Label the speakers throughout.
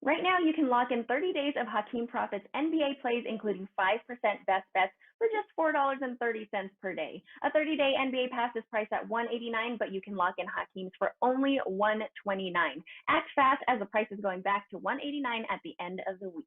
Speaker 1: Right now, you can lock in 30 days of Hakeem Profit's NBA plays, including 5% best bets for just $4.30 per day. A 30-day NBA pass is priced at $189, but you can lock in Hakeem's for only $129. Act fast as the price is going back to $189 at the end of the week.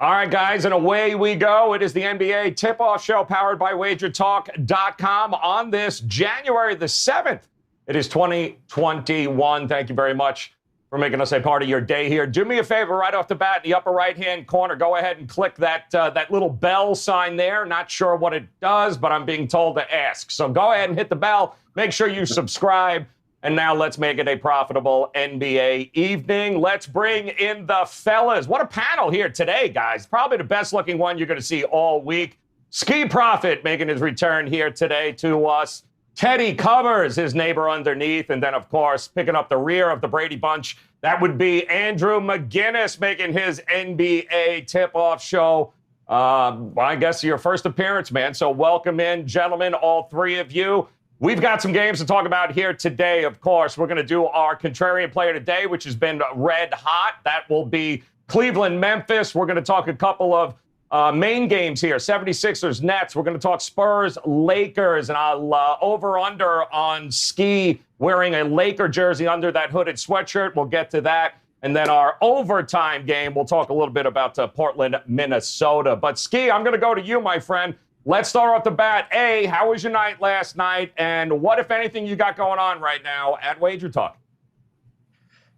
Speaker 2: All right, guys, and away we go. It is the NBA tip-off show powered by WagerTalk.com on this January the 7th. It is 2021. Thank you very much for making us a part of your day here. Do me a favor right off the bat, in the upper right-hand corner, go ahead and click that little bell sign there. Not sure what it does, but I'm being told to ask. So go ahead and hit the bell. Make sure you subscribe. And now let's make it a profitable NBA evening. Let's bring in the fellas. What a panel here today, guys. Probably the best-looking one you're going to see all week. Ski Prophet making his return here today to us. Teddy Covers, his neighbor underneath. And then, of course, picking up the rear of the Brady Bunch, that would be Andrew McGinnis making his NBA tip-off show. I guess your first appearance, man. So welcome in, gentlemen, all three of you. We've got some games to talk about here today, of course. We're going to do our Contrarian Player today, which has been red hot. That will be Cleveland-Memphis. We're going to talk a couple of main games here, 76ers-Nets. We're going to talk Spurs-Lakers, and I'll over-under on Ski wearing a Laker jersey under that hooded sweatshirt. We'll get to that. And then our overtime game, we'll talk a little bit about Portland, Minnesota. But Ski, I'm going to go to you, my friend. Let's start off the bat. A, how was your night last night? And what, if anything, you got going on right now at Wager Talk?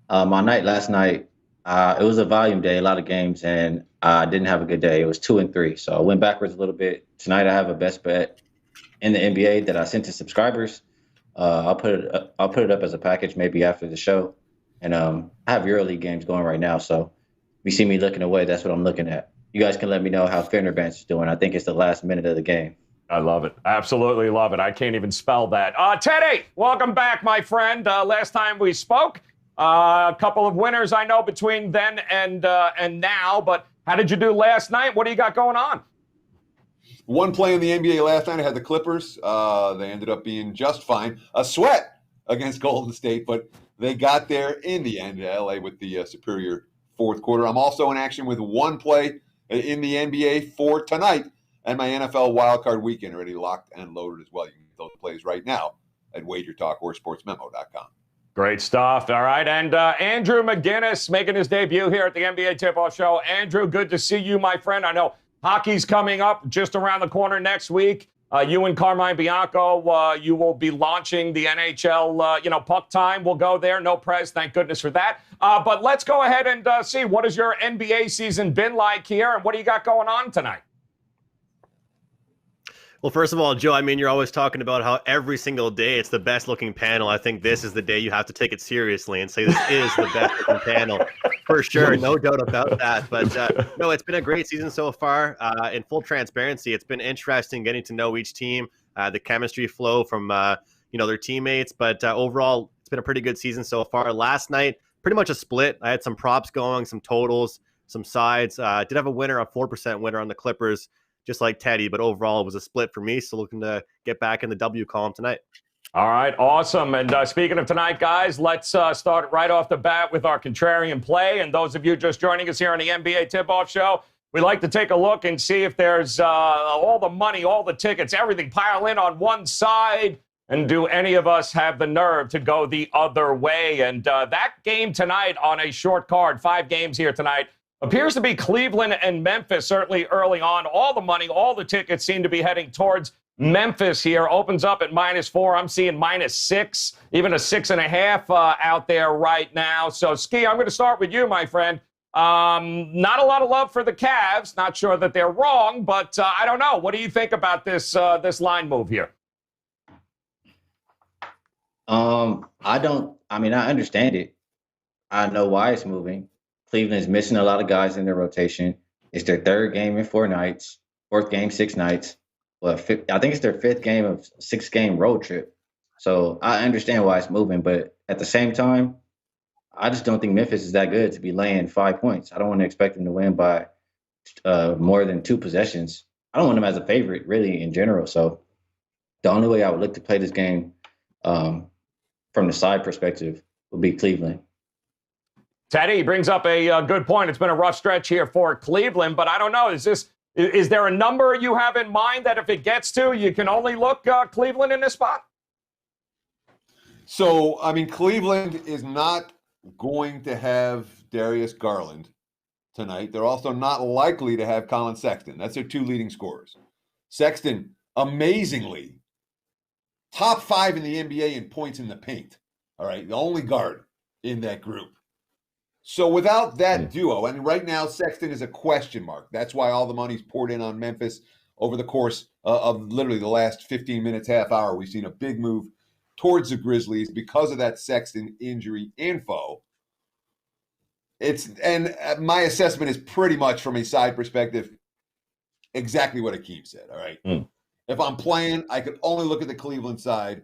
Speaker 3: My night last night, it was a volume day, a lot of games, and I didn't have a good day. It was 2-3, so I went backwards a little bit. Tonight I have a best bet in the NBA that I sent to subscribers. I'll put it up as a package maybe after the show. And I have EuroLeague games going right now, so if you see me looking away, that's what I'm looking at. You guys can let me know how Fenerbahce is doing. I think it's the last minute of the game.
Speaker 2: I love it. Absolutely love it. I can't even spell that. Teddy, welcome back, my friend. Last time we spoke, a couple of winners I know between then and now. But how did you do last night? What do you got going on?
Speaker 4: One play in the NBA last night. I had the Clippers. They ended up being just fine. A sweat against Golden State, but they got there in the end. LA with the superior fourth quarter. I'm also in action with one play in the NBA for tonight and my NFL wildcard weekend already locked and loaded as well. You can get those plays right now at WagerTalk or Sportsmemo.com.
Speaker 2: Great stuff. All right. And Andrew McGinnis making his debut here at the NBA Tip-Off Show. Andrew, good to see you, my friend. I know hockey's coming up just around the corner next week. You and Carmine Bianco, you will be launching the NHL, puck time. We'll go there. No press. Thank goodness for that. But let's go ahead and see what has your NBA season been like here, and what do you got going on tonight?
Speaker 5: Well, first of all, Joe, I mean, you're always talking about how every single day it's the best looking panel. I think this is the day you have to take it seriously and say this is the best looking panel. For sure, no doubt about that. But no, it's been a great season so far. In full transparency, it's been interesting getting to know each team, the chemistry flow from their teammates. But overall, it's been a pretty good season so far. Last night, pretty much a split. I had some props going, some totals, some sides. Did have a winner, a 4% winner on the Clippers, just like Teddy. But overall, it was a split for me. So looking to get back in the W column tonight.
Speaker 2: All right, awesome. And speaking of tonight, guys, let's start right off the bat with our Contrarian play. And those of you just joining us here on the NBA Tip-Off Show, we like to take a look and see if there's all the money, all the tickets, everything pile in on one side. And do any of us have the nerve to go the other way? And that game tonight on a short card, 5 games here tonight, appears to be Cleveland and Memphis, certainly early on. All the money, all the tickets seem to be heading towards Memphis here. Opens up at -4. I'm seeing -6, even a 6.5 out there right now. So, Ski, I'm going to start with you, my friend. Not a lot of love for the Cavs. Not sure that they're wrong, but I don't know. What do you think about this line move here?
Speaker 3: I understand it. I know why it's moving. Cleveland's missing a lot of guys in their rotation. It's their third game in 4 nights, fourth game, 6 nights. Well, I think it's their 5th game of 6-game road trip. So I understand why it's moving, but at the same time, I just don't think Memphis is that good to be laying 5 points. I don't want to expect them to win by more than 2 possessions. I don't want them as a favorite, really, in general. So the only way I would look to play this game from the side perspective would be Cleveland.
Speaker 2: Teddy brings up a good point. It's been a rough stretch here for Cleveland, but I don't know. Is there a number you have in mind that if it gets to, you can only look Cleveland in this spot?
Speaker 4: So, I mean, Cleveland is not going to have Darius Garland tonight. They're also not likely to have Colin Sexton. That's their two leading scorers. Sexton, amazingly, top 5 in the NBA in points in the paint. All right, the only guard in that group. So without that duo, and right now Sexton is a question mark. That's why all the money's poured in on Memphis over the course of literally the last 15 minutes, half hour. We've seen a big move towards the Grizzlies because of that Sexton injury info. And my assessment is pretty much from a side perspective, exactly what Akeem said. All right. If I'm playing, I could only look at the Cleveland side.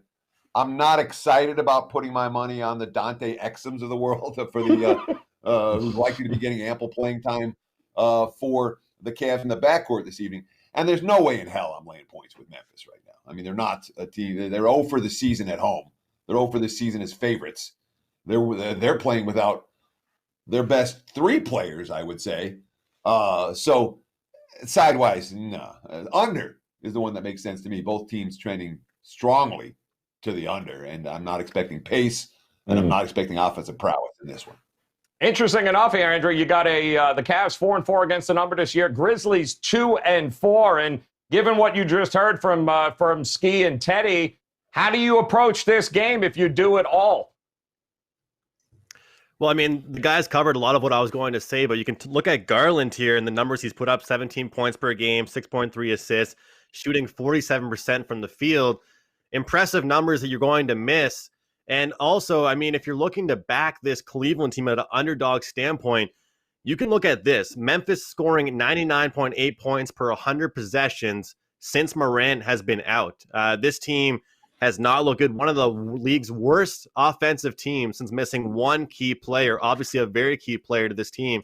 Speaker 4: I'm not excited about putting my money on the Dante Exums of the world for the who's likely to be getting ample playing time for the Cavs in the backcourt this evening. And there's no way in hell I'm laying points with Memphis right now. I mean, they're not a team. They're 0 for the season at home. They're 0 for the season as favorites. They're playing without their best 3 players, I would say. So sidewise, no. Under is the one that makes sense to me. Both teams trending strongly to the under, and I'm not expecting pace, and I'm not expecting offensive prowess in this one.
Speaker 2: Interesting enough here, Andrew. You got the Cavs 4-4 against the number this year. Grizzlies 2-4, and given what you just heard from Ski and Teddy, how do you approach this game if you do it all?
Speaker 5: Well, I mean, the guys covered a lot of what I was going to say, but you can look at Garland here and the numbers he's put up: 17 points per game, 6.3 assists, shooting 47% from the field. Impressive numbers that you're going to miss. And also, I mean, if you're looking to back this Cleveland team at an underdog standpoint, you can look at this. Memphis scoring 99.8 points per 100 possessions since Morant has been out. This team has not looked good. One of the league's worst offensive teams since missing one key player, obviously a very key player to this team.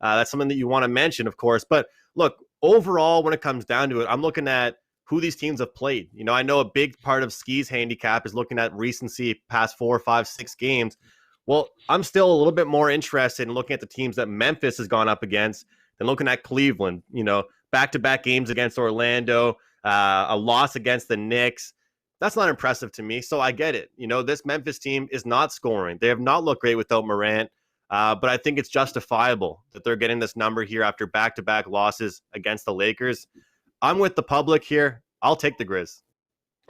Speaker 5: That's something that you want to mention, of course. But look, overall, when it comes down to it, I'm looking at who these teams have played. You know, I know a big part of Ski's handicap is looking at recency past 4, 5, 6 games. Well, I'm still a little bit more interested in looking at the teams that Memphis has gone up against than looking at Cleveland. You know, back-to-back games against Orlando, a loss against the Knicks. That's not impressive to me, so I get it. You know, this Memphis team is not scoring. They have not looked great without Morant, but I think it's justifiable that they're getting this number here after back-to-back losses against the Lakers. I'm with the public here. I'll take the Grizz.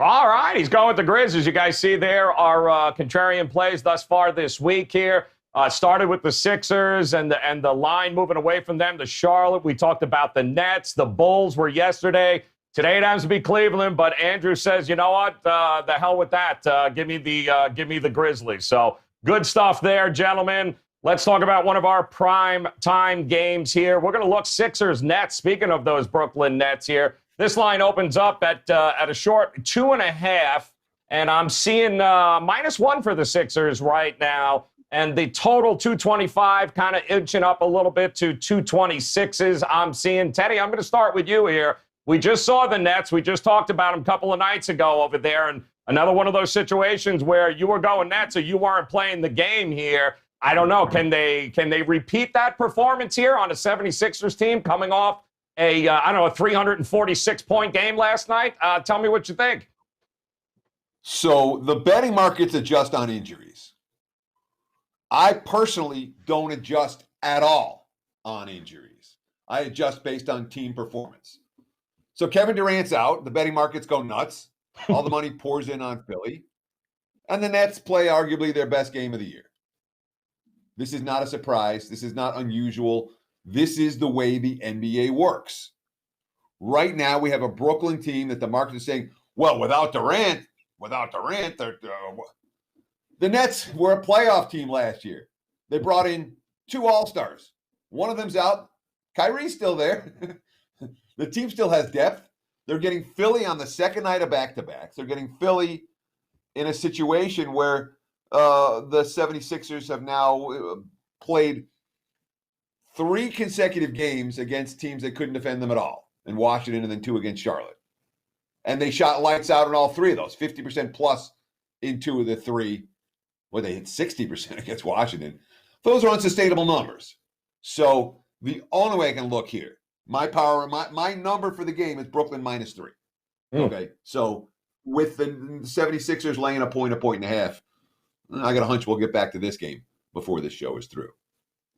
Speaker 2: All right, he's going with the Grizz. As you guys see there, our contrarian plays thus far this week here. Started with the Sixers and the line moving away from them to Charlotte. We talked about the Nets. The Bulls were yesterday. Today it happens to be Cleveland, but Andrew says, you know what? The hell with that. Give me the Grizzlies. So good stuff there, gentlemen. Let's talk about one of our prime time games here. We're going to look Sixers-Nets. Speaking of those Brooklyn Nets here, this line opens up at a short 2.5, and I'm seeing -1 for the Sixers right now. And the total 225 kind of inching up a little bit to 226s. I'm seeing. Teddy, I'm going to start with you here. We just saw the Nets. We just talked about them a couple of nights ago over there. And another one of those situations where you were going Nets or you weren't playing the game here. I don't know. Can they repeat that performance here on a 76ers team coming off a 346-point game last night? Tell me what you think.
Speaker 4: So the betting markets adjust on injuries. I personally don't adjust at all on injuries. I adjust based on team performance. So Kevin Durant's out. The betting markets go nuts. All the money pours in on Philly. And the Nets play arguably their best game of the year. This is not a surprise. This is not unusual. This is the way the NBA works. Right now, we have a Brooklyn team that the market is saying, well, without Durant, the Nets were a playoff team last year. They brought in 2 All-Stars. One of them's out. Kyrie's still there. The team still has depth. They're getting Philly on the second night of back-to-backs. They're getting Philly in a situation where the 76ers have now played 3 consecutive games against teams that couldn't defend them at all. and Washington, and then 2 against Charlotte. And they shot lights out in all 3 of those, 50% plus in 2 of the 3. Well, they hit 60% against Washington. Those are unsustainable numbers. So the only way I can look here, my number for the game is Brooklyn -3. Okay, so with the 76ers laying a point and a half, I got a hunch we'll get back to this game before this show is through.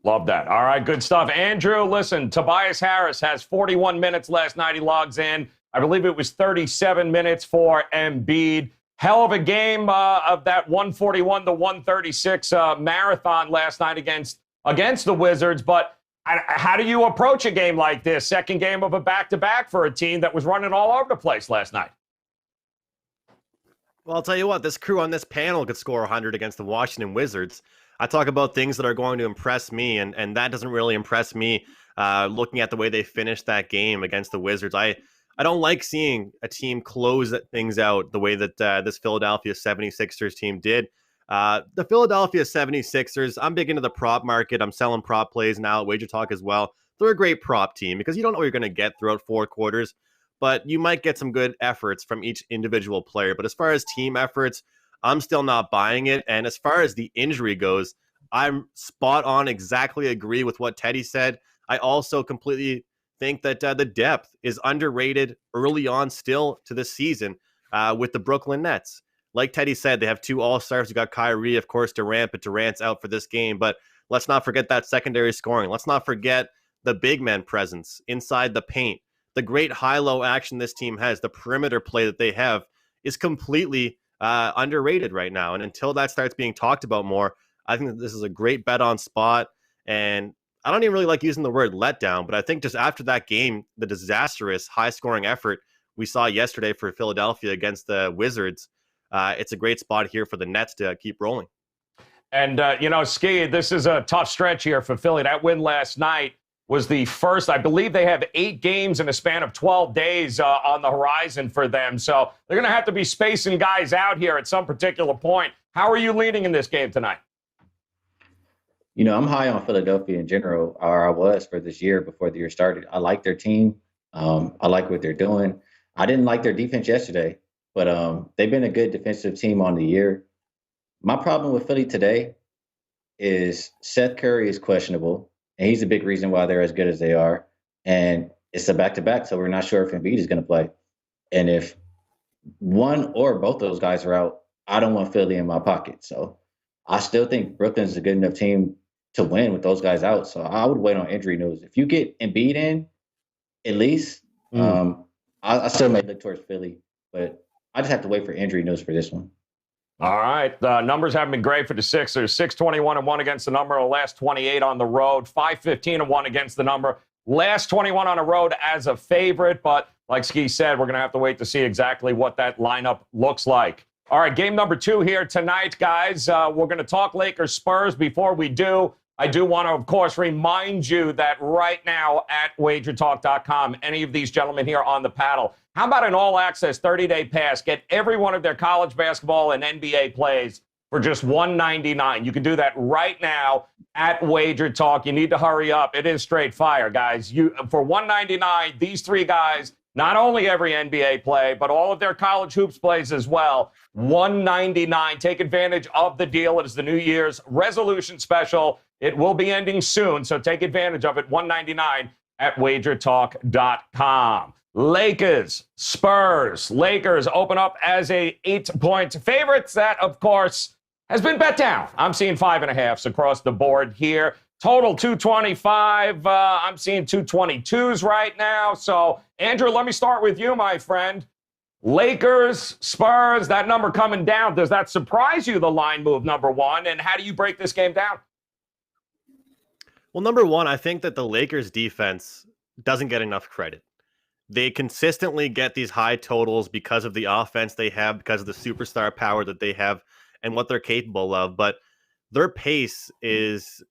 Speaker 2: Love that. All right, good stuff. Andrew, listen, Tobias Harris has 41 minutes last night. He logs in. I believe it was 37 minutes for Embiid. Hell of a game of that 141 to 136 marathon last night against the Wizards. But how do you approach a game like this? Second game of a back-to-back for a team that was running all over the place last night.
Speaker 5: Well, I'll tell you what, this crew on this panel could score 100 against the Washington Wizards. I talk about things that are going to impress me, and that doesn't really impress me looking at the way they finished that game against the Wizards. I don't like seeing a team close things out the way that this Philadelphia 76ers team did. The Philadelphia 76ers, I'm big into the prop market. I'm selling prop plays now at WagerTalk as well. They're a great prop team because you don't know what you're going to get throughout 4 quarters, but you might get some good efforts from each individual player. But as far as team efforts, I'm still not buying it. And as far as the injury goes, I'm spot on, exactly agree with what Teddy said. I also completely think that the depth is underrated early on still to this season with the Brooklyn Nets. Like Teddy said, they have 2 all-stars. You got Kyrie, of course, Durant, but Durant's out for this game. But let's not forget that secondary scoring. Let's not forget the big man presence inside the paint. The great high-low action this team has, the perimeter play that they have is completely underrated right now. And until that starts being talked about more, I think that this is a great bet on spot. And I don't even really like using the word letdown, but I think just after that game, the disastrous high-scoring effort we saw yesterday for Philadelphia against the Wizards, it's a great spot here for the Nets to keep rolling.
Speaker 2: And, Ski, this is a tough stretch here for Philly. That win last night was the first. I believe they have 8 games in a span of 12 days on the horizon for them. So they're going to have to be spacing guys out here at some particular point. How are you leaning in this game tonight?
Speaker 3: I'm high on Philadelphia in general, or I was for this year before the year started. I like their team. I like what they're doing. I didn't like their defense yesterday, but they've been a good defensive team on the year. My problem with Philly today is Seth Curry is questionable, and he's a big reason why they're as good as they are. And it's a back-to-back, so we're not sure if Embiid is going to play. And if one or both those guys are out, I don't want Philly in my pocket. So I still think Brooklyn's a good enough team to win with those guys out. So I would wait on injury news. If you get Embiid in, at least, I still may look towards Philly, but I just have to wait for injury news for this one.
Speaker 2: All right. The numbers haven't been great for the Sixers. 6-21-1 against the number. Last 28 on the road. 5-15-1 against the number. Last 21 on the road as a favorite. But like Ski said, we're going to have to wait to see exactly what that lineup looks like. All right, game number 2 here tonight, guys. We're going to talk Lakers Spurs. Before we do, I do want to, of course, remind you that right now at WagerTalk.com, any of these gentlemen here on the panel, how about an all-access 30-day pass? Get every one of their college basketball and NBA plays for just $199. You can do that right now at WagerTalk. You need to hurry up. It is straight fire, guys. For $199, these 3 guys, not only every NBA play, but all of their college hoops plays as well. $199. Take advantage of the deal. It is the New Year's resolution special. It will be ending soon, so take advantage of it. $199 at WagerTalk.com. Lakers, Spurs. Lakers open up as a 8-point favorites. That, of course, has been bet down. I'm seeing 5.5s across the board here. Total 225. I'm seeing 222s right now. So, Andrew, let me start with you, my friend. Lakers, Spurs, that number coming down. Does that surprise you, the line move, number one? And how do you break this game down?
Speaker 5: Well, number one, I think that the Lakers defense doesn't get enough credit. They consistently get these high totals because of the offense they have, because of the superstar power that they have and what they're capable of. But their pace is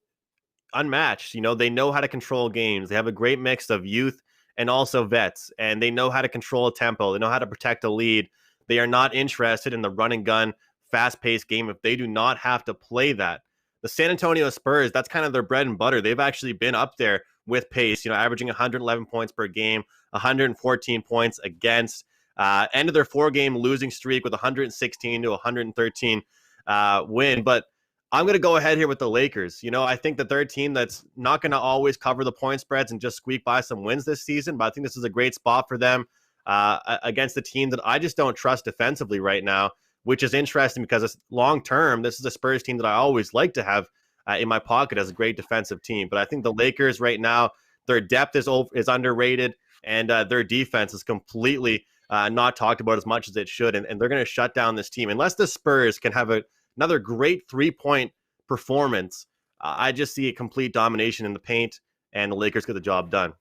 Speaker 5: unmatched. They know how to control games. They have a great mix of youth and also vets, and they know how to control a tempo. They know how to protect a lead. They are not interested in the run and gun, fast-paced game if they do not have to play that. The San Antonio Spurs, that's kind of their bread and butter. They've actually been up there with pace, averaging 111 points per game, 114 points against. End of their 4-game losing streak with 116 to 113 win. But I'm going to go ahead here with the Lakers. I think that they're a team that's not going to always cover the point spreads and just squeak by some wins this season. But I think this is a great spot for them against a team that I just don't trust defensively right now, which is interesting because it's long-term. This is a Spurs team that I always like to have in my pocket as a great defensive team. But I think the Lakers right now, their depth is underrated, and their defense is completely not talked about as much as it should. And they're going to shut down this team. Unless the Spurs can have another great 3-point performance, I just see a complete domination in the paint, and the Lakers get the job done.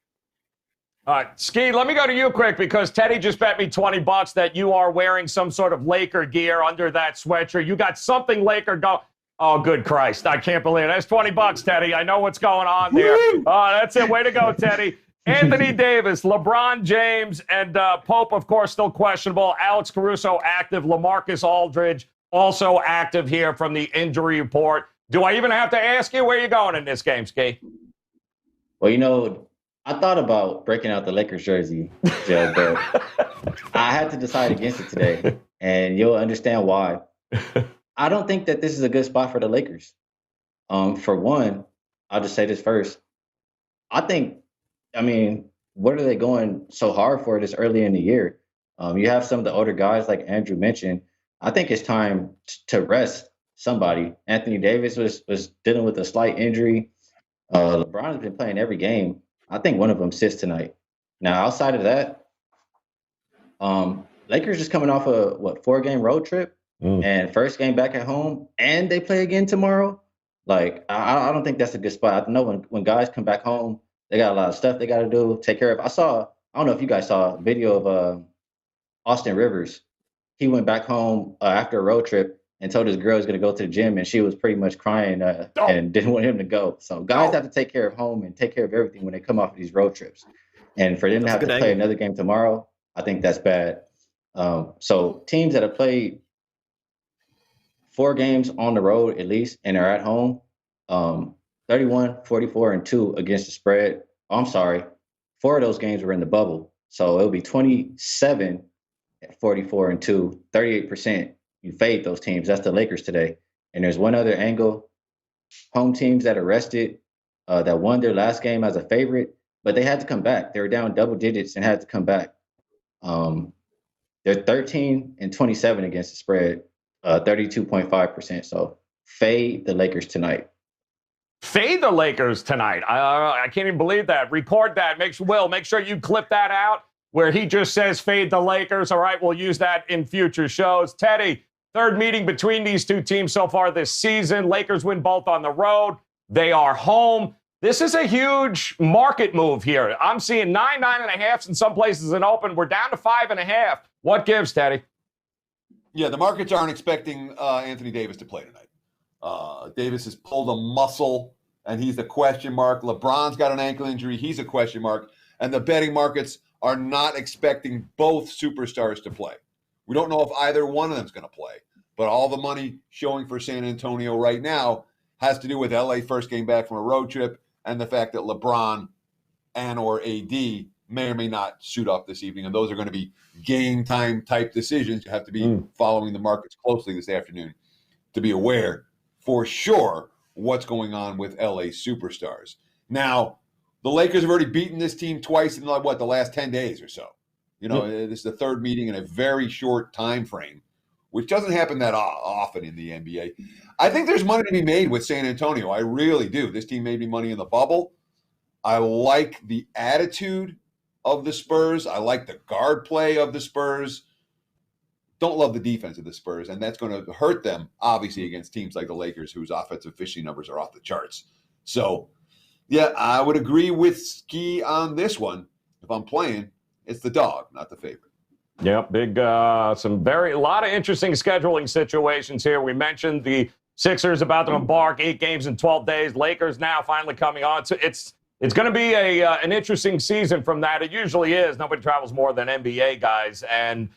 Speaker 2: All right, Ski, let me go to you quick because Teddy just bet me $20 that you are wearing some sort of Laker gear under that sweatshirt. You got something Laker go. Oh, good Christ. I can't believe it. That's $20, Teddy. I know what's going on there. That's it. Way to go, Teddy. Anthony Davis, LeBron James, and Pope, of course, still questionable. Alex Caruso active. LaMarcus Aldridge also active here from the injury report. Do I even have to ask you where you're going in this game, Ski?
Speaker 3: Well, I thought about breaking out the Lakers jersey, Joe, but I had to decide against it today, and you'll understand why. I don't think that this is a good spot for the Lakers. For one, I'll just say this first. What are they going so hard for this early in the year? You have some of the older guys, like Andrew mentioned. I think it's time to rest somebody. Anthony Davis was dealing with a slight injury. LeBron has been playing every game. I think one of them sits tonight. Now, outside of that, Lakers just coming off a 4-game road trip and first game back at home, and they play again tomorrow. I don't think that's a good spot. I know when guys come back home, they got a lot of stuff they got to do, take care of. I don't know if you guys saw a video of Austin Rivers. He went back home after a road trip and told his girl he's going to go to the gym, and she was pretty much crying and didn't want him to go. So guys have to take care of home and take care of everything when they come off of these road trips. And for them to have to play another game tomorrow, I think that's bad. So teams that have played 4 games on the road at least and are at home, 31, 44, and 2 against the spread. Oh, I'm sorry. 4 of those games were in the bubble. So it'll be 27 at 44 and 2, 38%. You fade those teams. That's the Lakers today. And there's one other angle. Home teams that are rested, that won their last game as a favorite, but they had to come back. They were down double digits and had to come back. They're 13 and 27 against the spread, 32.5%. So fade the Lakers tonight.
Speaker 2: Fade the Lakers tonight. I can't even believe that. Record that. Make sure you clip that out where he just says fade the Lakers. All right, we'll use that in future shows. Teddy, third meeting between these two teams so far this season. Lakers win both on the road. They are home. This is a huge market move here. I'm seeing 9.5 in some places in open. We're down to 5.5. What gives, Teddy?
Speaker 4: Yeah, the markets aren't expecting Anthony Davis to play tonight. Davis has pulled a muscle, and he's a question mark. LeBron's got an ankle injury. He's a question mark. And the betting markets are not expecting both superstars to play. We don't know if either one of them is going to play. But all the money showing for San Antonio right now has to do with LA first game back from a road trip and the fact that LeBron and or AD may or may not suit up this evening. And those are going to be game time type decisions. You have to be following the markets closely this afternoon to be aware for sure what's going on with LA superstars. Now, the Lakers have already beaten this team twice in the last 10 days or so. This is the third meeting in a very short time frame, which doesn't happen that often in the NBA. I think there's money to be made with San Antonio. I really do. This team made me money in the bubble. I like the attitude of the Spurs. I like the guard play of the Spurs. Don't love the defense of the Spurs, and that's going to hurt them, obviously, against teams like the Lakers, whose offensive efficiency numbers are off the charts. So, yeah, I would agree with Ski on this one. If I'm playing, it's the dog, not the favorite.
Speaker 2: Yep, a lot of interesting scheduling situations here. We mentioned the Sixers about to embark 8 games in 12 days. Lakers now finally coming on. So it's going to be an interesting season from that. It usually is. Nobody travels more than NBA guys, and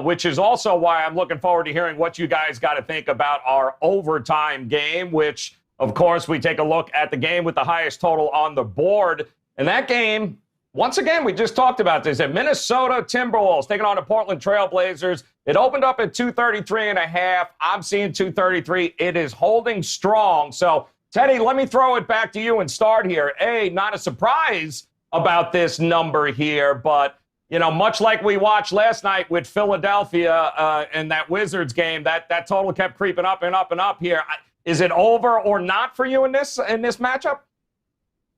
Speaker 2: which is also why I'm looking forward to hearing what you guys got to think about our overtime game, which, of course, we take a look at the game with the highest total on the board. And that game, once again, we just talked about this, at Minnesota Timberwolves taking on the Portland Trail Blazers. It opened up at 233.5. I'm seeing 233. It is holding strong. So, Teddy, let me throw it back to you and start here. Not a surprise about this number here, but, much like we watched last night with Philadelphia and that Wizards game, that total kept creeping up and up and up here. Is it over or not for you in this matchup?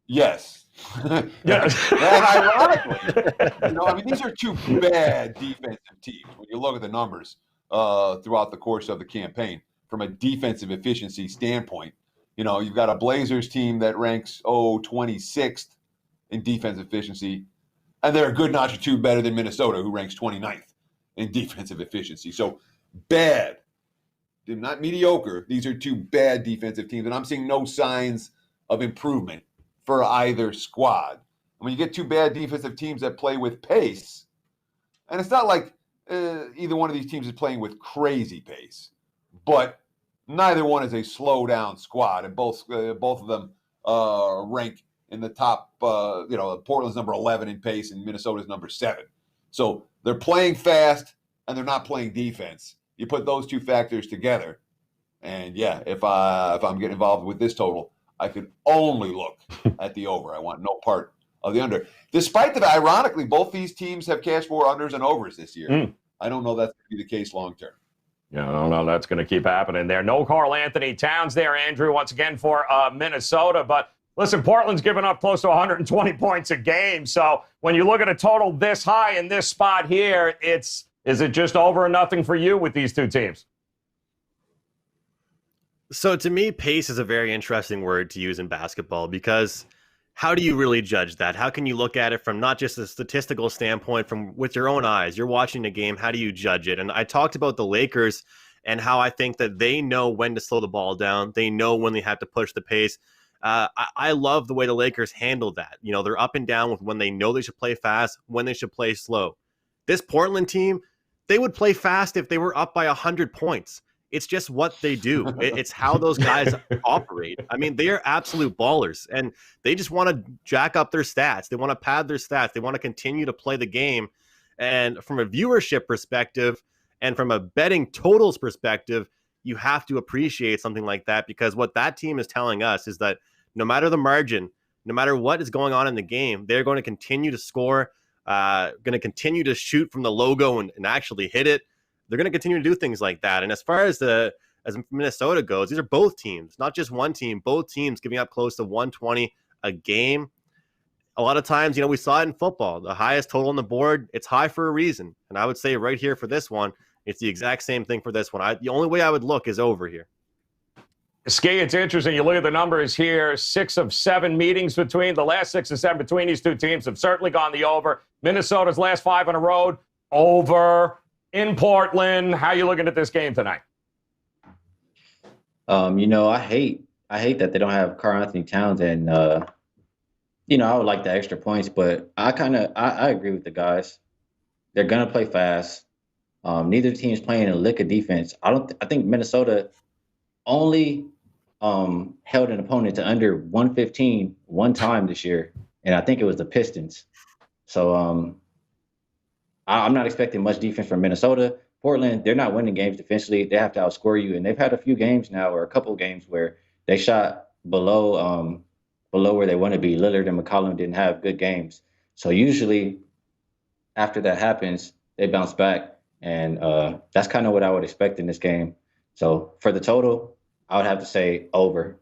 Speaker 4: Yes.
Speaker 2: Yeah.
Speaker 4: And ironically, these are two bad defensive teams when you look at the numbers throughout the course of the campaign from a defensive efficiency standpoint. You've got a Blazers team that ranks 26th in defensive efficiency, and they're a good notch or two better than Minnesota, who ranks 29th in defensive efficiency. So bad, not mediocre. These are two bad defensive teams, and I'm seeing no signs of improvement for either squad. When you get two bad defensive teams that play with pace, and it's not like either one of these teams is playing with crazy pace, but neither one is a slow down squad, and both of them rank in the top. Portland's number 11 in pace, and Minnesota's number 7. So they're playing fast, and they're not playing defense. You put those two factors together, and if I'm getting involved with this total, I could only look at the over. I want no part of the under. Despite that, ironically, both these teams have cashed more unders and overs this year. I don't know that's going to be the case long term.
Speaker 2: Yeah, I don't know. That's going to keep happening there. No Karl Anthony Towns there, Andrew, once again for Minnesota. But listen, Portland's given up close to 120 points a game. So when you look at a total this high in this spot here, is it just over or nothing for you with these two teams?
Speaker 5: So to me, pace is a very interesting word to use in basketball, because how do you really judge that? How can you look at it from not just a statistical standpoint, from with your own eyes? You're watching the game. How do you judge it? And I talked about the Lakers and how I think that they know when to slow the ball down. They know when they have to push the pace. I love the way the Lakers handle that. They're up and down with when they know they should play fast, when they should play slow. This Portland team, they would play fast if they were up by 100 points. It's just what they do. It's how those guys operate. I mean, they are absolute ballers, and they just want to jack up their stats. They want to pad their stats. They want to continue to play the game. And from a viewership perspective and from a betting totals perspective, you have to appreciate something like that, because what that team is telling us is that no matter the margin, no matter what is going on in the game, they're going to continue to score, going to continue to shoot from the logo and actually hit it. They're going to continue to do things like that. And as far as Minnesota goes, these are both teams, not just one team, both teams giving up close to 120 a game. A lot of times, we saw it in football, the highest total on the board, it's high for a reason. And I would say right here for this one, it's the exact same thing for this one. The only way I would look is over here.
Speaker 2: Ski, it's interesting. You look at the numbers here, 6 of 7 meetings between the last 6 of 7 between these two teams have certainly gone the over. Minnesota's last 5 on the road, over. In Portland, how are you looking at this game tonight?
Speaker 3: I hate that they don't have Karl Anthony Towns, and I would like the extra points, but I agree with the guys. They're gonna play fast. Neither team's playing a lick of defense. I think Minnesota only held an opponent to under 115 one time this year, and I think it was the Pistons. So I'm not expecting much defense from Minnesota. Portland, they're not winning games defensively. They have to outscore you, and they've had a few games now, or a couple of games, where they shot below where they want to be. Lillard and McCollum didn't have good games. So usually after that happens, they bounce back, and that's kind of what I would expect in this game. So for the total, I would have to say over.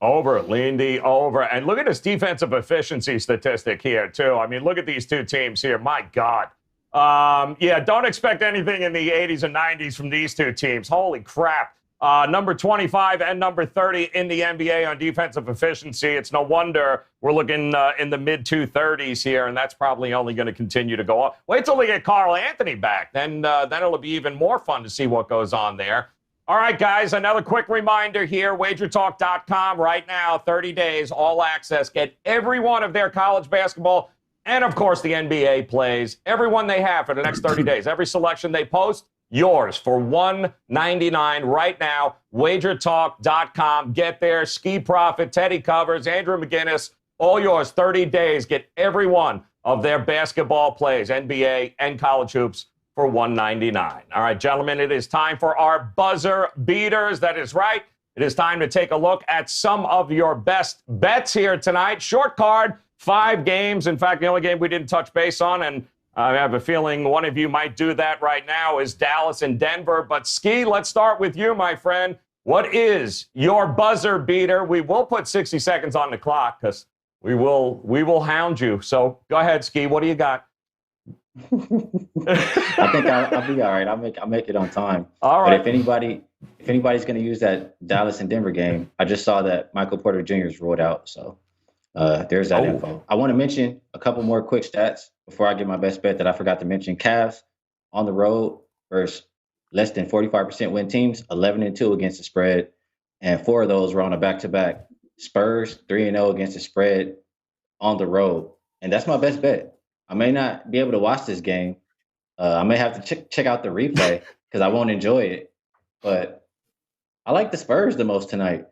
Speaker 2: Over, lean the over. And look at this defensive efficiency statistic here, too. I mean, look at these two teams here. My God. Don't expect anything in the 80s and 90s from these two teams. Holy crap. Number 25 and number 30 in the NBA on defensive efficiency. It's no wonder we're looking in the mid-230s here, and that's probably only going to continue to go up. Wait till we get Karl Anthony back. Then it'll be even more fun to see what goes on there. All right, guys, another quick reminder here. WagerTalk.com right now, 30 days, all access. Get every one of their college basketball and, of course, the NBA plays. Everyone they have for the next 30 days. Every selection they post, yours for $1.99 right now. WagerTalk.com. Get there. Ski Profit, Teddy Covers, Andrew McGinnis, all yours. 30 days. Get every one of their basketball plays, NBA and college hoops, for $1.99. All right, gentlemen, it is time for our buzzer beaters. That is right. It is time to take a look at some of your best bets here tonight. Short card, 5 games. In fact, the only game we didn't touch base on, and I have a feeling one of you might do that right now, is Dallas and Denver. But Ski, let's start with you, my friend. What is your buzzer beater? We will put 60 seconds on the clock because we will hound you. So go ahead, Ski. What do you got?
Speaker 3: I think I'll be all right. I'll make it on time.
Speaker 2: All right.
Speaker 3: But if anybody's going to use that Dallas and Denver game, I just saw that Michael Porter Jr. is ruled out. So there's that info. I want to mention a couple more quick stats before I get my best bet that I forgot to mention. Cavs on the road versus less than 45% win teams, 11-2 against the spread, and 4 of those were on a back-to-back. Spurs 3-0 against the spread on the road, and that's my best bet. I may not be able to watch this game. I may have to check out the replay because I won't enjoy it. But I like the Spurs the most tonight.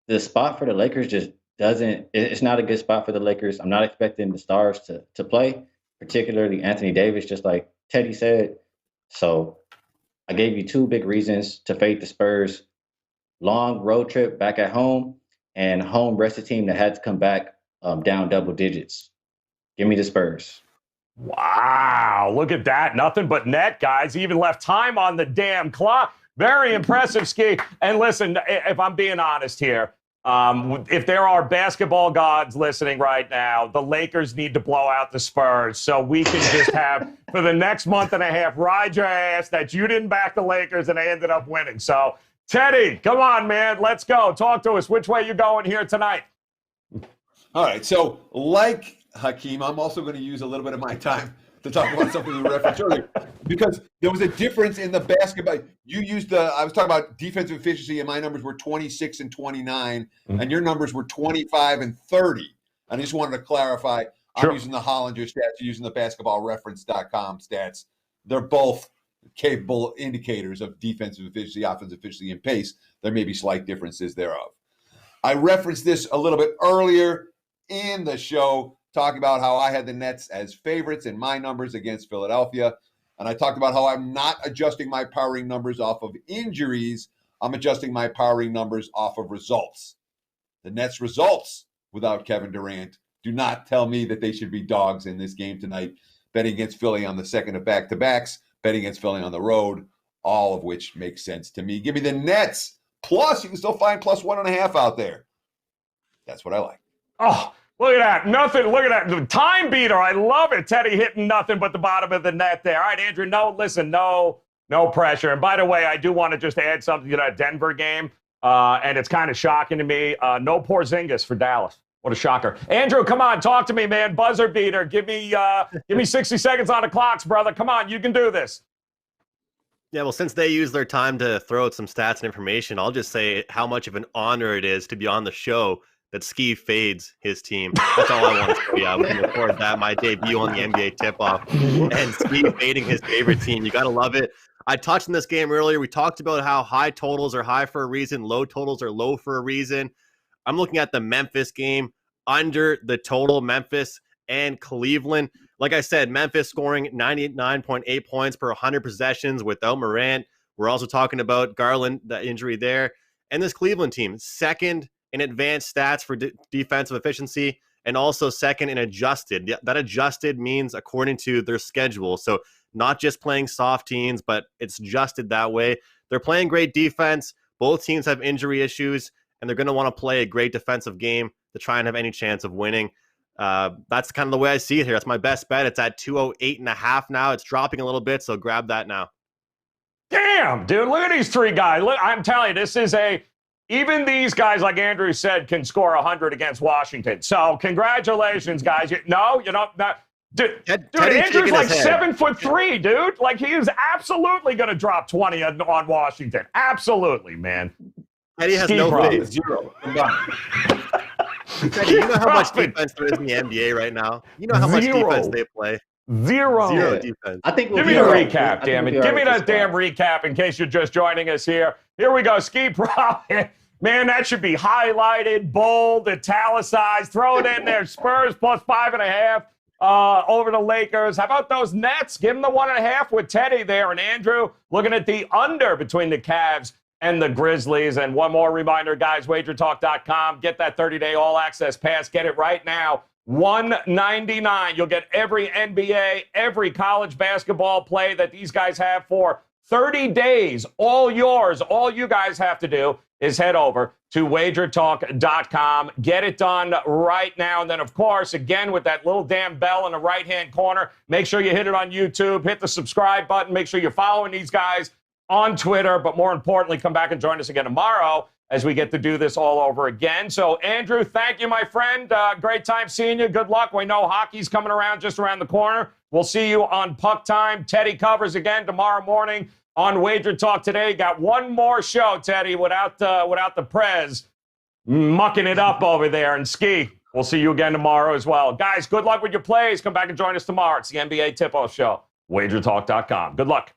Speaker 3: The spot for the Lakers just doesn't – it's not a good spot for the Lakers. I'm not expecting the stars to play, particularly Anthony Davis, just like Teddy said. So I gave you 2 big reasons to fade the Spurs. Long road trip back at home and home rested team that had to come back down double digits. Give me the Spurs.
Speaker 2: Wow, look at that. Nothing but net, guys. He even left time on the damn clock. Very impressive, Ski. And listen, if I'm being honest here, if there are basketball gods listening right now, the Lakers need to blow out the Spurs so we can just have, for the next month and a half, ride your ass that you didn't back the Lakers and they ended up winning. So, Teddy, come on, man. Let's go. Talk to us. Which way you going here tonight?
Speaker 4: All right. So, like Hakeem, I'm also going to use a little bit of my time to talk about something we referenced earlier, because there was a difference in the basketball. I was talking about defensive efficiency, and my numbers were 26 and 29, and your numbers were 25 and 30. I just wanted to clarify.
Speaker 2: Sure.
Speaker 4: I'm using the Hollinger stats, you're using the basketballreference.com stats. They're both capable indicators of defensive efficiency, offensive efficiency, and pace. There may be slight differences thereof. I referenced this a little bit earlier in the show, talking about how I had the Nets as favorites in my numbers against Philadelphia. And I talked about how I'm not adjusting my powering numbers off of injuries. I'm adjusting my powering numbers off of results. The Nets' results without Kevin Durant do not tell me that they should be dogs in this game tonight. Betting against Philly on the second of back-to-backs, betting against Philly on the road, all of which makes sense to me. Give me the Nets. Plus, you can still find plus 1.5 out there. That's what I like.
Speaker 2: Oh, look at that. Nothing. Look at that. The time beater. I love it. Teddy hitting nothing but the bottom of the net there. All right, Andrew, no pressure. And by the way, I do want to just add something to that Denver game, and it's kind of shocking to me. No Porzingis for Dallas. What a shocker. Andrew, come on. Talk to me, man. Buzzer beater. Give me 60 seconds on the clocks, brother. Come on. You can do this.
Speaker 5: Yeah, well, since they use their time to throw out some stats and information, I'll just say how much of an honor it is to be on the show that Ski fades his team. That's all I want to say. We can record that, my debut on the NBA tip-off. And Ski fading his favorite team. You got to love it. I touched on this game earlier. We talked about how high totals are high for a reason, low totals are low for a reason. I'm looking at the Memphis game, under the total, Memphis and Cleveland. Like I said, Memphis scoring 99.8 points per 100 possessions without Morant. We're also talking about Garland, the injury there. And this Cleveland team, second in advanced stats for defensive efficiency, and also second in adjusted. That adjusted means according to their schedule. So not just playing soft teams, but it's adjusted that way. They're playing great defense. Both teams have injury issues, and they're going to want to play a great defensive game to try and have any chance of winning. That's kind of the way I see it here. That's my best bet. It's at 208.5 now. It's dropping a little bit, so grab that now.
Speaker 2: Damn, dude. Look at these 3 guys. Look, I'm telling you, this is even these guys, like Andrew said, can score 100 against Washington. So congratulations, guys. Dude, Andrew's like 7'3", dude. Like, he is absolutely going to drop 20 on Washington. Absolutely, man.
Speaker 5: Eddie has no faith. 0. Eddie, you know how much defense there is in the NBA right now? You know how much defense they play? Zero defense.
Speaker 3: I think
Speaker 2: give me a recap, damn it. Give me that damn recap in case you're just joining us here. Here we go. Ski Prop. Man, that should be highlighted, bold, italicized. Throw it in there. Spurs plus 5.5 over the Lakers. How about those Nets? Give them the 1.5 with Teddy there. And Andrew looking at the under between the Cavs and the Grizzlies. And one more reminder, guys, WagerTalk.com. Get that 30-day all-access pass. Get it right now. $199. You'll get every NBA, every college basketball play that these guys have for 30 days. All yours. All you guys have to do is head over to WagerTalk.com. Get it done right now. And then, of course, again, with that little damn bell in the right-hand corner, make sure you hit it on YouTube. Hit the subscribe button. Make sure you're following these guys on Twitter. But more importantly, come back and join us again tomorrow as we get to do this all over again. So, Andrew, thank you, my friend. Great time seeing you. Good luck. We know hockey's coming around just around the corner. We'll see you on Puck Time. Teddy covers again tomorrow morning on Wager Talk today. Got one more show, Teddy, without the Prez mucking it up over there. And Ski, we'll see you again tomorrow as well. Guys, good luck with your plays. Come back and join us tomorrow. It's the NBA Tip-Off Show. WagerTalk.com. Good luck.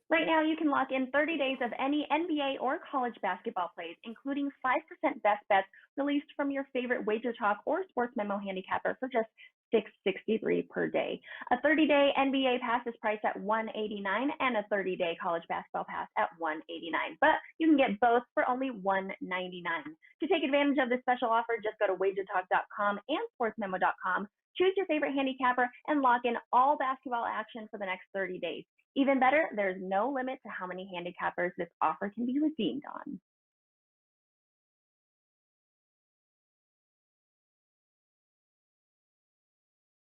Speaker 1: Right now, you can lock in 30 days of any NBA or college basketball plays, including 5% best bets released from your favorite WagerTalk or Sportsmemo handicapper for just $6.63 per day. A 30-day NBA pass is priced at $189 and a 30-day college basketball pass at $189. But you can get both for only $199. To take advantage of this special offer, just go to WagerTalk.com and Sportsmemo.com. Choose your favorite handicapper and lock in all basketball action for the next 30 days. Even better, there's no limit to how many handicappers this offer can be redeemed on.